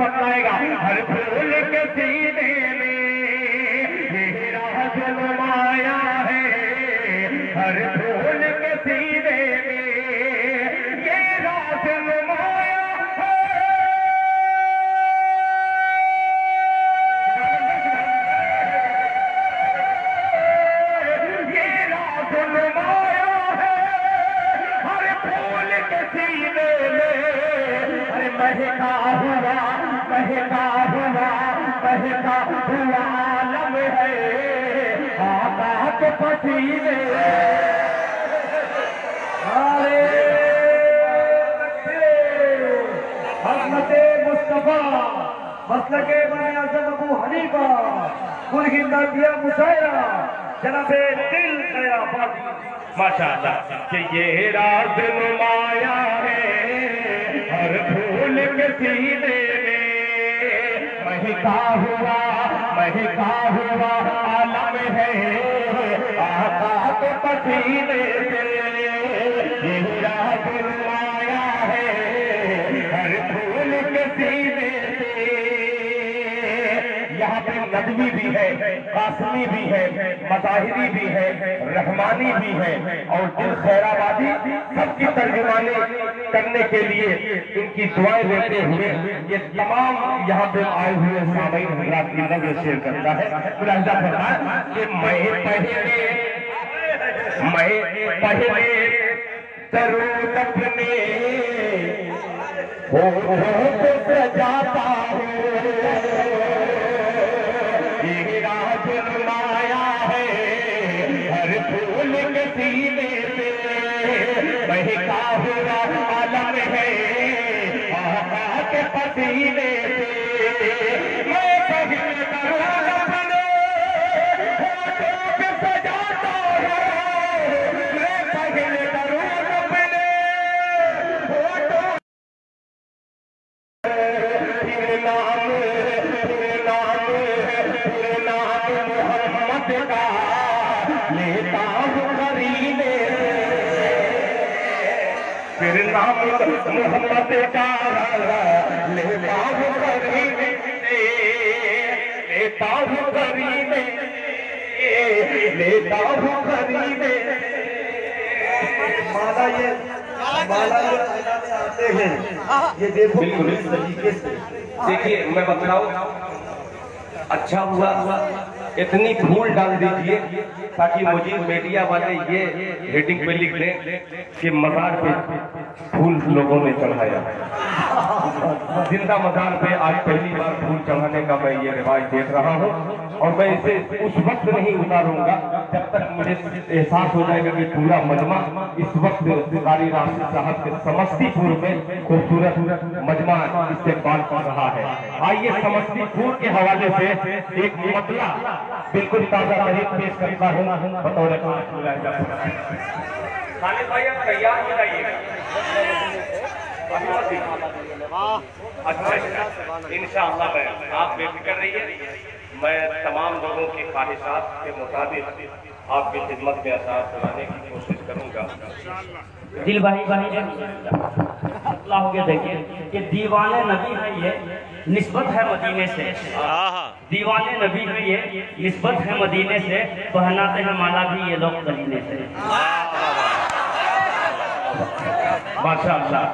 बतलाएगा। हर फूल के सीने में ये राज नुमाया है, हर फूल के सीने में ये राज नुमाया है। ये राज नुमाया है हर फूल के सीने में। अरे महका हुआ महका हुआ महका हुआ आलम है आका के पसीने। अरे हज़रते मुस्तफा मसलके इमाम आज़म अबू हनीफा कुल हिंदा दिया मुशायरा जनाबे दिल क़याबादी। माशाअल्लाह कि ये राज नुमाया है हर फूल के सीने में। महका हुआ आलम है आका के पसीने से। ये राज नुमाया है हर फूल के सीने से। यहाँ पे नदवी भी है, कासमी भी है, मज़ाहिरी भी है, रहमानी भी है और दिल खैराबादी सबकी तर्जुमानी करने के लिए इनकी दुआएं लेते हुए ये तमाम यहाँ पे आए हुए सामईन हज़रात की नज़र शेयर करता है। मुलाहिज़ा फरमाएं कि मैं पहले दरूद अपने होठों पे सजाता हूँ। ये राज नुमाया है हर फूल के सीने से। महका हुआ आलम है आका के पसीने से। मैं पहले दरूद अपने होठों पे सजाता हूँ। मैं पहले दरूद अपने होठों मोहम्मद का लेता हूँ करीने। फिर नाम मोहम्मद का लेता हूँ करीने, लेता हूँ करीने, लेता हूँ करीने। माला ये आते हैं ये देखो बिल्कुल इस तरीके से। देखिए मैं बतलाऊं, अच्छा हुआ इतनी फूल डाल दीजिए ताकि मुझे मीडिया वाले ये हेडिंग पे लिख दें कि मजार पे फूल लोगों ने चढ़ाया। जिंदा मजार पे आज पहली बार फूल चढ़ाने का मैं ये रिवाज देख रहा हूँ और मैं इसे उस वक्त नहीं उतारूंगा जब तक मुझे एहसास हो जाएगा कि पूरा मजमा इस वक्त कारी राशिद साहब के समस्तीपुर में खूबसूरत मजमा इस्तेमाल कर रहा है। आइए समस्तीपुर के हवाले से एक मतला बिल्कुल ताजा तरीन पेश करता हूँ बतौर खालिद भाई आप तैयार हो जाइएगा। अच्छा इंशाअल्लाह मैं आप बेफिक्र रहिए। मैं तमाम लोगों की ख्वाहिशात के मुताबिक आपकी खिदमत में असर कराने की कोशिश करूंगा। दिल भाई हो गया। देखिए ये दीवाने नबी है, ये निस्बत है मदीने से। दीवाने नबी है ये निस्बत है मदीने से। पहनाते हैं माला भी ये लोग करीने से। माशाअल्लाह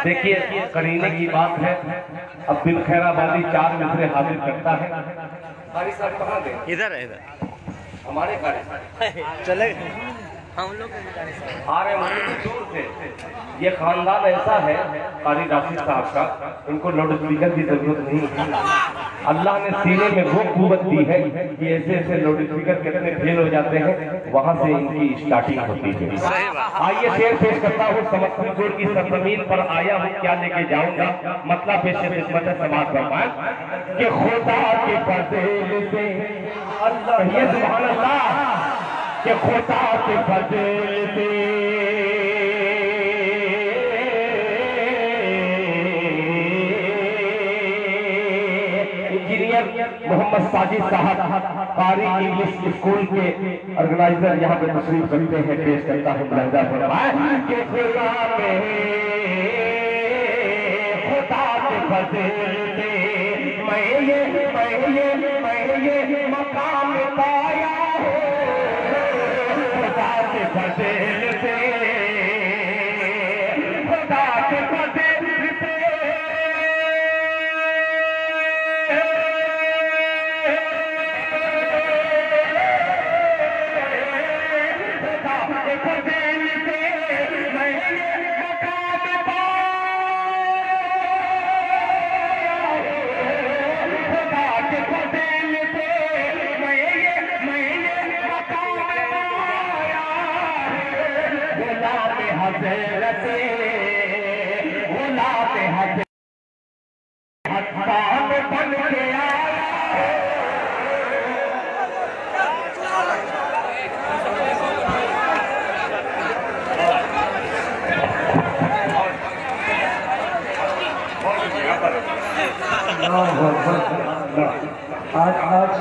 देखिए करीने की बात है। अब बिल खैराबादी 4 मिसरे हाजिर करता है। इधर है इधर हमारे गाड़ी चले हम लोग आ रहे हैं दूर से। ये खानदान ऐसा है कारी राशिद साहब का, इनको लाउड स्पीकर की जरूरत नहीं है। अल्लाह ने सीने में वो कुव्वत दी है कि ऐसे ऐसे लाउड स्पीकर कितने फेल हो जाते हैं, वहां से इनकी स्टार्टिंग होती है। आइए शेर पेश करता हूँ। समस्तीपुर की सरजमीन पर आया हूँ क्या लेके जाऊंगा, मतलब पेश खिदमत समाज फरमाए कि खुदा के फज़ील से अल्लाह ये सुभान अल्लाह कि खुदा के फज़ील से इंजीनियर मोहम्मद साजिद साहब कारी इंग्लिश स्कूल के ऑर्गेनाइजर यहाँ पे तशरीफ रखते हैं। पेश करता हूँ लहजा फरमाए कि खुदा के फतेह से मैं ये मकाम पाया हो, खुदा के फतेह से, खुदा के फतेह से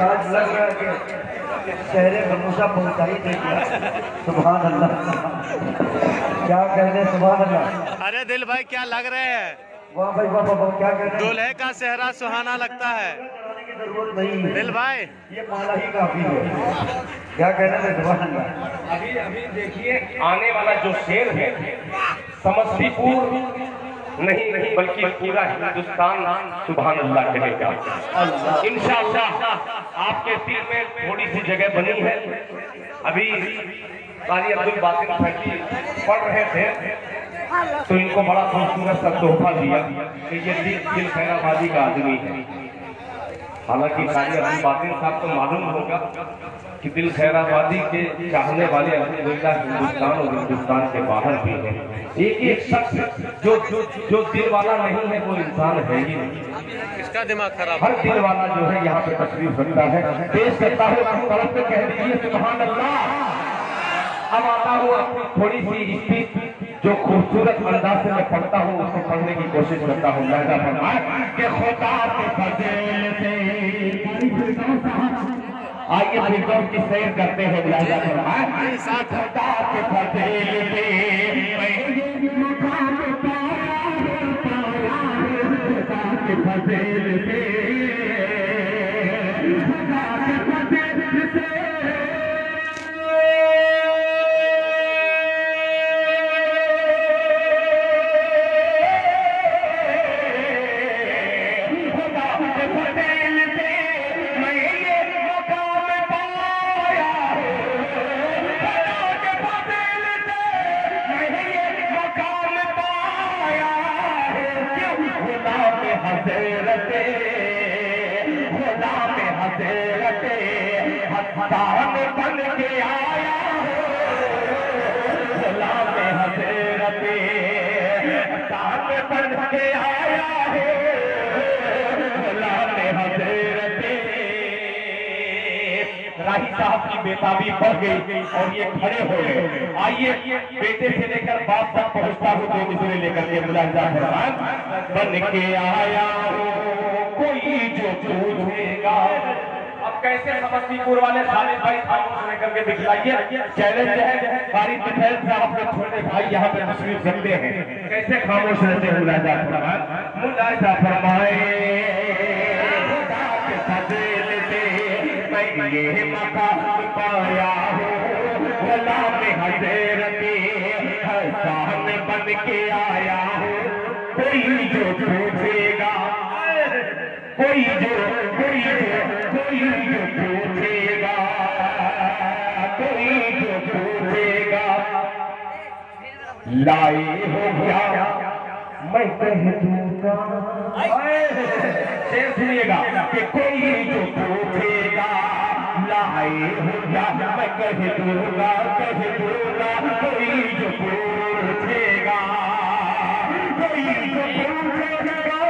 आज लग रहा है कि शहरे खमोशा पहुंचाई देगा। सुभान अल्लाह, क्या कहने, सुभान अल्लाह। अरे दिल भाई क्या लग रहे हैं? वाह भाई वाह वाह, क्या कहने, दूल्हे का सेहरा सुहाना लगता है। जरूरत नहीं है दिल भाई, ये माला ही काफी है। क्या कहना है, सुभान अल्लाह। अभी देखिए आने वाला जो शेर है समस्तीपुर नहीं बल्कि पूरा हिंदुस्तान सुभान अल्लाह कहेगा इंशाअल्लाह। आपके दिल में थोड़ी सी जगह बनी है। अभी कारी अब्दुल बासित फैकी पढ़ रहे थे तो इनको बड़ा खूबसूरत सा तोहफा दिया कि ये दिल खैराबादी का आदमी है। हालांकि कारी अब्दुल बासित साहब को मालूम होगा कि दिल खैराबादी के चाहने वाले अल्हम्दुलिल्लाह हिंदुस्तान और हिंदुस्तान के बाहर भी हैं। एक शख्स जो दिल वाला नहीं है वो इंसान है ही नहीं। इसका दिमाग खराब। हर दिल वाला जो है यहाँ पे तशरीफ रखता है। पेश करता हूँ तरफ पे कह दीजिए सुभान अल्लाह। अब आता हूँ थोड़ी सी स्पीच जो खूबसूरत अंदाज से मैं पढ़ता हूँ उसको पढ़ने की कोशिश करता हूँ। लहजा फरमाए कि खुदा के फज़ल से, आइए फिरदौस की सैर करते हैं। लहजा फरमाए खुदा के फज़ल से मैं ये मकाम पाया, खुदा के फज़ल से, खुदा के फज़ल से हज़रत बन के आया हो, गुलाम हज़रत बन के आया है, गुलाम हज़रत। राही साहब की बेताबी बढ़ गई और ये खड़े हो गए। आइए बेटे से लेकर बाप तक पहुंचता हूँ दो मिसरे लेकर के मुलाजा फरमान। बन के आया हो कोई जो पूछेगा। अब कैसे समस्तीपुर वाले साले भाई खामोश रह करके दिखलाइए। चैलेंज है कारी मिठाई से अपने छोटे भाई यहाँ पे तशरीफ रखते हैं, कैसे खामोश रहते हैं। मुलाजा फरमाए, मुलाजा फरमाए खुदा के फज़ल से मैं ये मकाम पाया हूँ, गुलाम हज़रत हसन बन के आया हूँ। कोई जो पूछेगा, कोई जो पूछेगा, कोई जो पूछेगा लाए हो क्या मैं कह दूंगा। शेर सुनिएगा कि कोई जो पूछेगा लाए हो क्या मैं कह दूंगा, कह दूंगा। कोई जो पूछेगा, कोई जो पूछेगा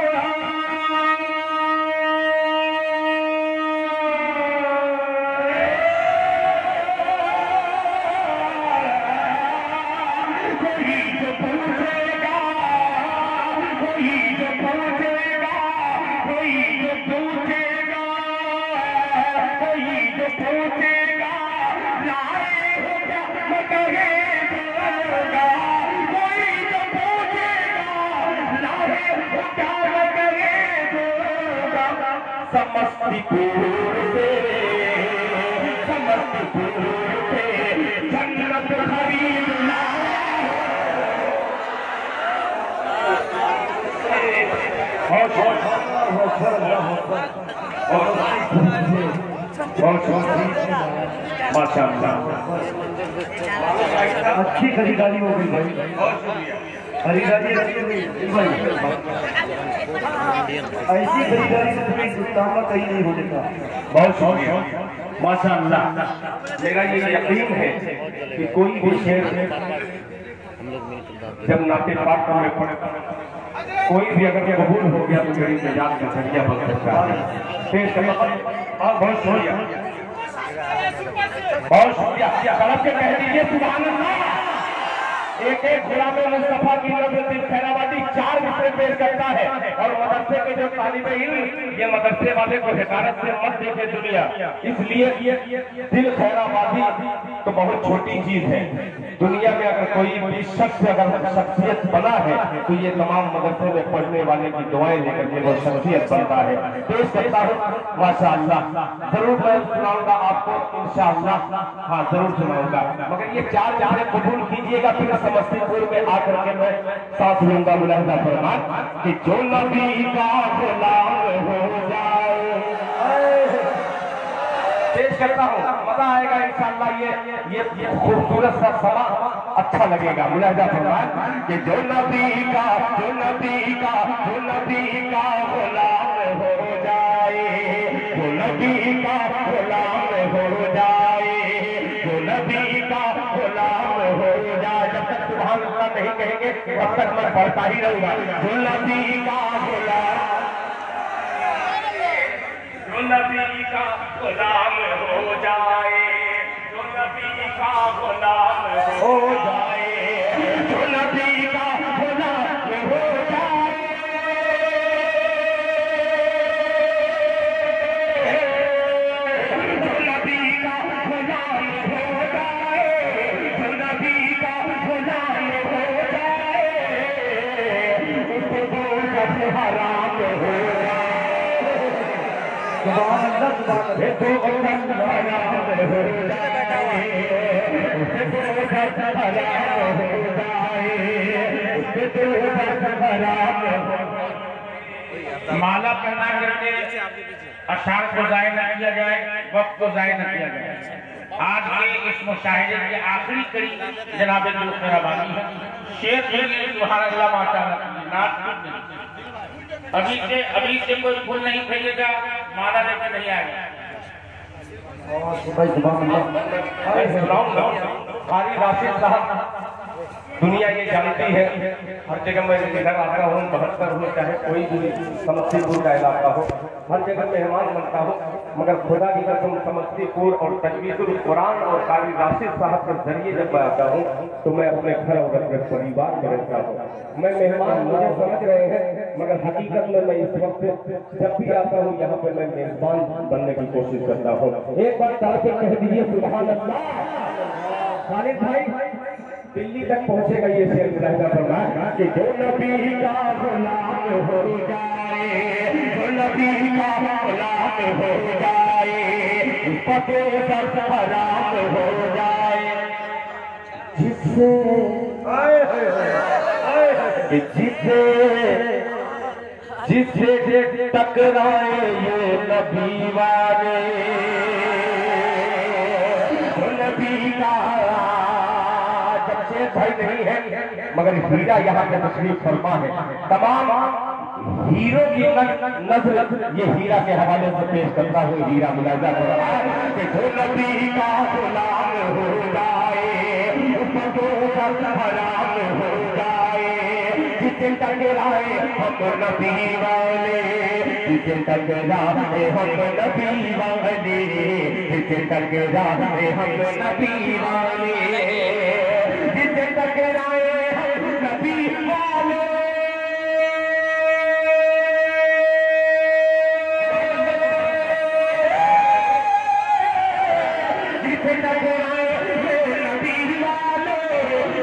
क्या समस्तीपुर से जन्नत खरीद अच्छी खरीदारी हो गई भाई, खरीदारी भाई, ऐसी खरीदारी से पूरे हिंदुस्तान में कहीं नहीं होने का। बहुत शुक्रिया माशाअल्लाह। मेरा ये यकीन है कि कोई भी शेर जब नाते पाक में पड़े, कोई भी अगर कबूल हो गया तो मेरी निजात का जरिया बन सकता है। बहुत शुक्रिया, बहुत शुक्रिया। कलम के कह दीजिए सुभान अल्लाह। एक एक गुलाम मुस्तफा की नजर खैराबादी 4 विषय पेश करता है और मदरसे के जो तालिब इल्म, ये मदरसे वाले को हिकारत से मत देखे दुनिया, इसलिए दिल खैराबादी तो बहुत छोटी चीज है। दुनिया में अगर कोई भी शख्स अगर शख्सियत बना है तो ये तमाम मदरसे में पढ़ने वाले की दुआएं लेकर के वो शख्सियत बनता है। पेश करता हूँ माशाअल्लाह। जरूर मैं सुनाऊंगा आपको इंशाअल्लाह, हाँ जरूर सुनाऊंगा, मगर ये 4 जाने कबूल कीजिएगा, फिर समस्तीपुर में आकर के मैं सांस लूंगा। मुलाहिजा फरमान कि जो नबी का गुलाम हो जाए। पेश करता हूँ, मजा आएगा इंशाअल्लाह। ये खूबसूरत सा समा अच्छा लगेगा। मुलाहिजा फरमान कि जो नबी का गुलाम हो जाए, जो नबी का गुलाम हो जाए, जो नबी का गुलाम हो जाए। जब तक सुभान अल्लाह नहीं कहेंगे तब तक मैं पढ़ता ही रहूंगा। जो नबी का गुलाम, जो नबी का गुलाम हो जाए, जो नबी का गुलाम हो जाए, जो नबी का गुलाम हो जाए, जो नबी का गुलाम हो जाए, जो नबी का गुलाम हो जाए, उसको दोज़ख हराम हो जाए। सुभान अल्लाह, सुभान अल्लाह। तो हराम हो जाए, उसको दोज़ख हराम हो जाए, उसको दोज़ख हराम हो जाए। माला पहना करके अशार को जाय न किया जाए, वक्त को जाय न किया जाए। आज के इस मुशाहिदे की आखिरी कड़ी जनाब दिल खैराबादी है। शेर सुभान अल्लाह माशाअल्लाह। अभी से कोई फूल नहीं खरीदेगा, माला लेकर नहीं आएगा। भाई सुभान अल्लाह। कारी राशिद साहब, दुनिया ये जानती है, हर जगह मैं इधर आता हूँ, 72 हो चाहे कोई भी समस्तीपुर का इलाका हो, हर जगह मेहमान बनता हूँ, मगर खुदा की कसम समस्तीपुर और तजवीजुल कुरान और कारी राशिद साहब के जरिए जब मैं आता हूँ तो मैं अपने घर और अपने परिवार में रहता हूँ। मैं मेहमान मुझे समझ रहे हैं, मगर हकीकत में मैं इस वक्त जब भी आता हूँ यहाँ पर मैं मेजबान बनने की कोशिश करता हूँ। एक बार ताकि कह दीजिए सुभान अल्लाह। खालिद भाई दिल्ली तक पहुंचेगा ये शेर। मुलाहिजा फरमाएं कि जो नबी का गुलाम हो जाए, जो नबी का गुलाम हो जाए, उसका दोज़ख हराम हो जाए। जिससे जिससे टकराए ये नबी वाले, जो नबी का भाई नहीं है, मगर हीरा यहाँ पे तशरीफ फरमा है। तमाम हीरो की नजर ये हीरा के हवाले से पेश करता हूँ। हीरा मुलाहिजा फरमाएं कि जो नबी का गुलाम हो जाए, उसको दोज़ख हराम हो जाए। जितने टकराए हम नबी वाले, जितने टकराए हम नबी वाले, जितने टकराए हम नबी वाले, टकराए हम नबी वाले। जिसे टकराए ये नबी वाले,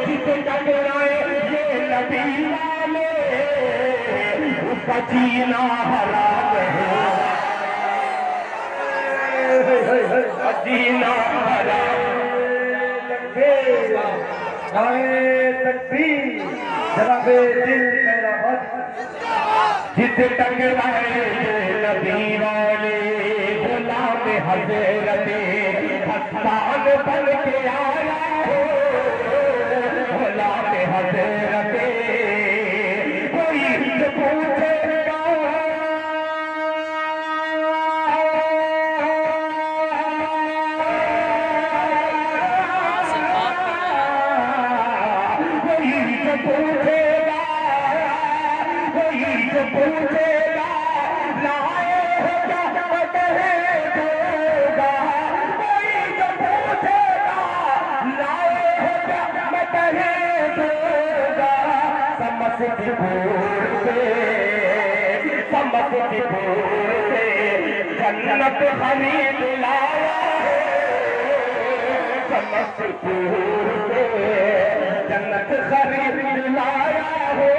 जिसे टकराए ये नबी वाले, उसका जीना हराम है। जीना जनाबे दिल मेरा बद जित टकराए नबी वाले गुलाम हजरत हसन बन के आया हो गुलाम हजरत कोई पूछेगा पूछेगा लाए हो क्या बदले दूंगा कोई जो पूछेगा लाए हो क्या बदले दूंगा समस्तीपुर से जन्नत खरीद लाया समस्तीपुर से जन्नत खरीद लाया हो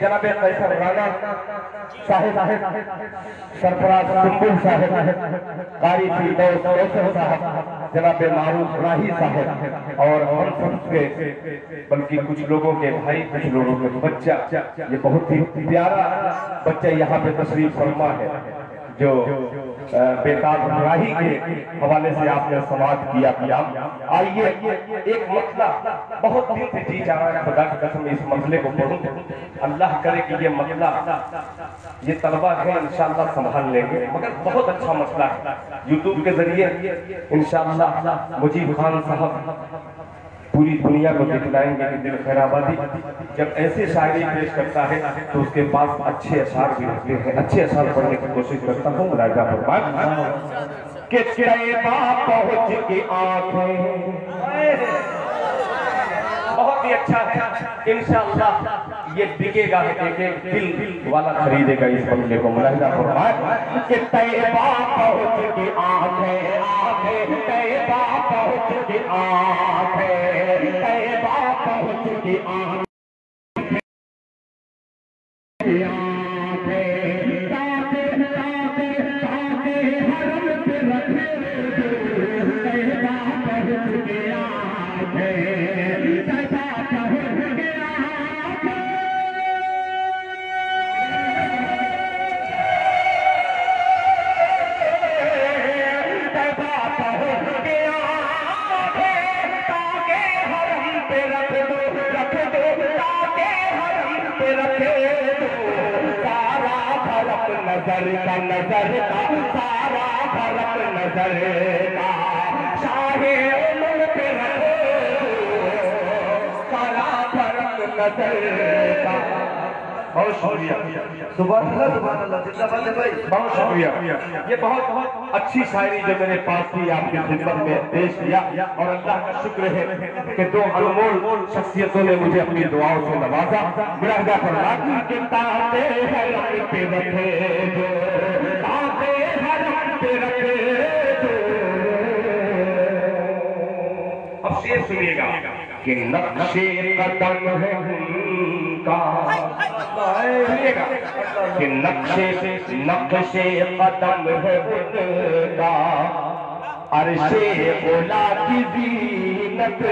जनाब कैसर राणा साहिब सरफराज कुंबुल साहिब कारी साहब जनाब मारूफ राही साहिब और हम सबके बल्कि कुछ लोगों के भाई कुछ लोगों के बच्चा ये बहुत ही प्यारा बच्चा यहाँ पे तशरीफ फरमा है जो बेताब राही के हवाले से आपने समाज किया आइए एक मसला बहुत दिन से जी जा रहा है खुदा की कसम इस मसले को पढ़ूं अल्लाह करे कि ये मसला ये तलबा है इंशाअल्लाह संभाल लेंगे मगर बहुत अच्छा मसला है यूट्यूब के जरिए इंशाअल्लाह मुजीब खान साहब पूरी दुनिया को दिखलाएंगे कि दिल खैराबादी जब ऐसे शायरी पेश करता है तो उसके पास अच्छे अशार भी रहते हैं अच्छे अशार पढ़ने की कोशिश करता हूँ राजा फरमान के पहुंच की आंखें बहुत ही अच्छा है इंशाअल्लाह ये बिकेगा एक दिल वाला खरीदेगा इस बंगले को मुलाहिजा फरमान के तैयबा पहुंच की आंखें तैयबा पहुंच की आंखें तैयबा पहुंच की आंखें नजर का सारा फर्क नजर का चाहे उम्र पे रखो सारा फर्क नजर का बहुत शुक्रिया सुभान अल्लाह जिंदाबाद है भाई बहुत शुक्रिया ये बहुत अच्छी शायरी जो मेरे पास थी आपकी खिदमत में पेश किया और अल्लाह का शुक्र है कि दो अनमोल शख्सियतों ने मुझे अपनी दुआओं से नवाजा मुरादा फरमा के ताते हरम पे रखे जो ताते हरम पे रखे जो अब शेर सुनिएगा कि नक्शे कदम है उनका कि नक्शे कदम है उनका अर्शे ओला की ज़ीनत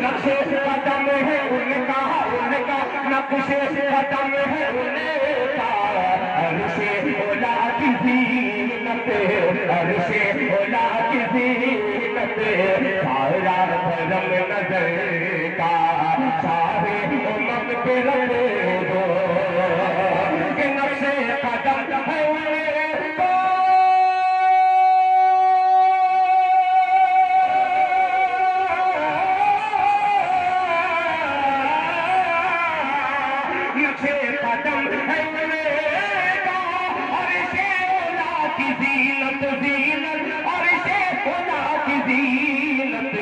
नक्शे कदम है उनका नक्शे कदम है उनका अर्शे ओला की ज़ीनत अर्शे ओला की ज़ीनत सारा धर्म नजर का सारे उम्मत पे रखे दो कि नक्शे कदम है उनका नक्शे कदम है उनका और से ओला की ज़ीनत और से ओला की ज़ीनत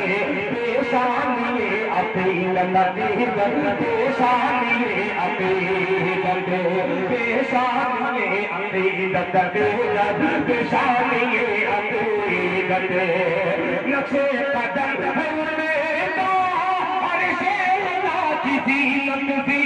पेशानी अपील नदी पेशानी अकीदत पेशानी अकीदत पेशानी अकीदत नक्शे कदम है उनका और से ओला की ज़ीनत